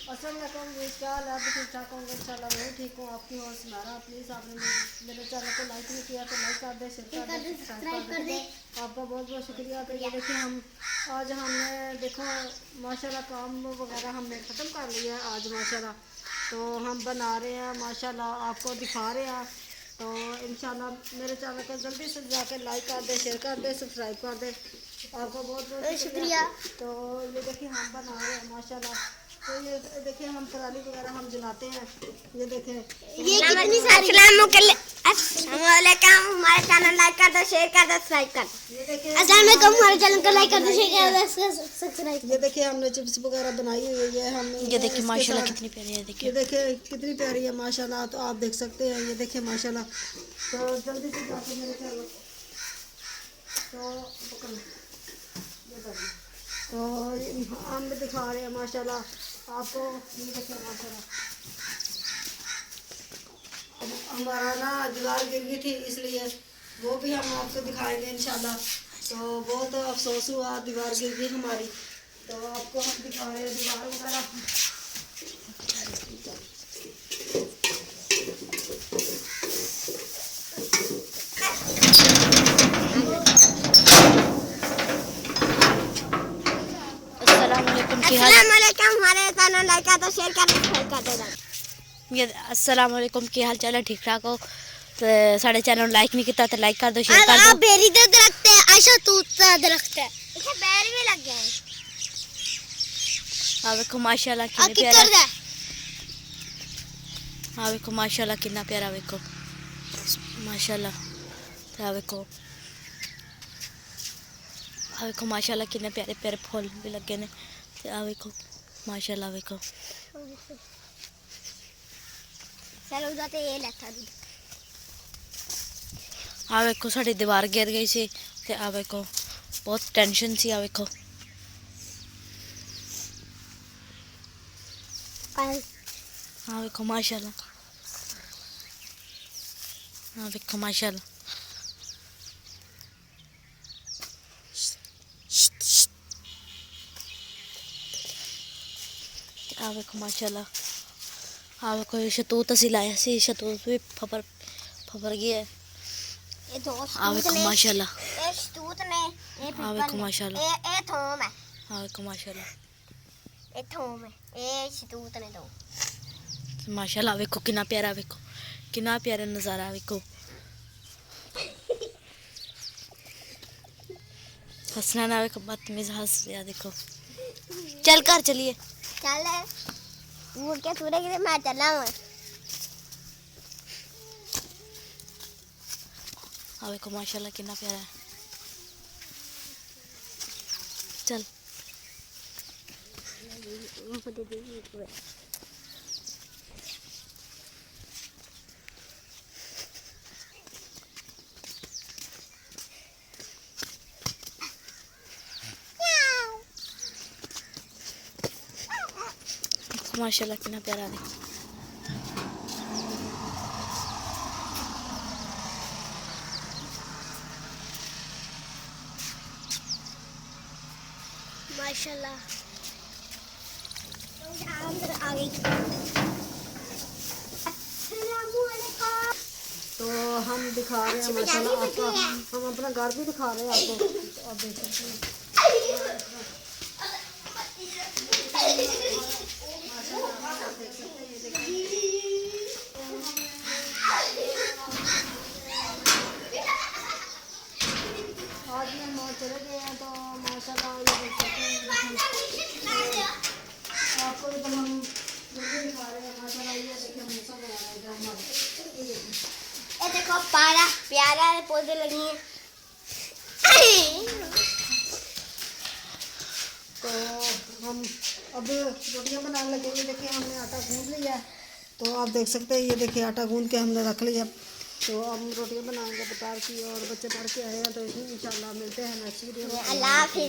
अस्सलाम वालेकुम जी, क्या हाल है? आप ठीक ठाक होंगे इंशाल्लाह। मैं ठीक हूँ। आपकी होस्ट मेरा प्लीज़ आपने मेरे चैनल को लाइक नहीं किया तो लाइक कर दे, शेयर कर दे, सब्सक्राइब कर दे। आपका बहुत बहुत शुक्रिया। तो ये देखिए हम आज हमने देखो माशाल्लाह काम वगैरह हमने ख़त्म कर लिया है आज माशाल्लाह। तो हम बना रहे हैं माशाल्लाह, आपको दिखा रहे हैं। तो इंशाल्लाह मेरे चैनल को जल्दी से जाकर लाइक कर दे, शेयर कर दे, सब्सक्राइब कर दे। आपका बहुत बहुत शुक्रिया। तो ये देखिए हम बना रहे हैं माशाल्लाह। तो ये देखिए हम पराली वगैरह हम जलाते हैं। ये देखें ये कितनी सारी अस्सलाम वालेकुम, हमारे चैनल लाइक कर दो, शेयर कर दो, सब्सक्राइब कर दो। ये देखिए अस्सलाम वालेकुम, हमारे चैनल को लाइक कर दो, शेयर कर दो, सब्सक्राइब। ये देखिए हमने चिप्स वगैरह बनाई हुई है हम। ये देखिए माशाल्लाह कितनी प्यारी है, देखिए ये देखिए कितनी प्यारी है माशाल्लाह। तो आप देख सकते हैं, ये देखिए माशाल्लाह। तो जल्दी से जाके मेरे चैनल तो पकड़ ये देखिए। तो हम दिखा रहे हैं माशाल्लाह आपको। ये देखिए माशाल्लाह हमारा ना दीवार गिर गई थी, इसलिए वो भी हम आपको दिखाएंगे इंशाल्लाह। तो बहुत अफसोस हुआ, दीवार गिर गई हमारी। तो आपको हम दिखा रहे हैं दीवार वगैरह। अस्सलाम वालेकुम, हमारे चैनल लाइक कर दो, शेयर कर दो, सब्सक्राइब कर दो। ये अस्सलाम वालेकुम, की हाल चाल है? ठीक ठाक हो? तो साढ़े चैनल लाइक नहीं किया तो लाइक कर दो, शेयर कर दो। बेरी दे दरख्त है, आयशा तूत का दरख्त है, इसे बैर भी लग गए हैं। हाँ देखो माशाल्लाह कितना प्यारा। हाँ देखो माशाल्लाह कितना प्यारा, देखो माशाल्लाह। हाँ देखो, हाँ देखो माशाल्लाह कितने प्यारे प्यारे फूल भी लगे ने। हाँ देखो माशाल्लाह, देखो चलो जाते ये लेता दूध। हाँ देखो साड़ी दीवार गिर गई सी ते आ देखो बहुत टेंशन सी। आ देखो हाँ देखो माशाल्लाह। हाँ देखो माशाल्लाह। हाँ देखो माशाल्लाह। हाँ देखो ये शतूत असी लाया सी, शतूत भी फबर फबर गया है। ये दो हाँ देखो माशाल्लाह। ये शतूत ने, ये हाँ देखो माशाल्लाह। ये थोम है, हाँ देखो माशाल्लाह। ये थोम है, ये शतूत ने दो। माशाल्लाह देखो कितना प्यारा, देखो कितना प्यारा नज़ारा। देखो हंसना ना, देखो बदतमीज हंस रहा। देखो चल कर चलिए। चल वो क्या तूने कि मैं चला हूँ। हाँ देखो माशाल्लाह कितना प्यारा है। चल माशाल्लाह कितना प्यारा है। माशाल्लाह आ गई। तो हम दिखा रहे हैं माशाल्लाह आपका, हम अपना घर भी दिखा रहे हैं आपको। तो आप देख सकते हैं आज भी हम और चले गए हैं। तो माशाल्लाह ये देख सकते हैं आपको भी। तो हम जल्दी दिखा रहे हैं माशाल्लाह। ये देखिए हम सब बना रहे हैं हमारे। ये देखो पारा प्यारा पौधे लगी हैं। तो हम अब रोटियां बनाने लगे। ये देखिए हमने आटा गूंद लिया है। तो आप देख सकते हैं, ये देखिए आटा गूंद के हमने रख लिया। तो हम रोटियां बनाएंगे दोपहर की, और बच्चे पढ़ के आए हैं। तो इंशाल्लाह मिलते हैं नेक्स्ट वीडियो में। अल्लाह हाफिज़।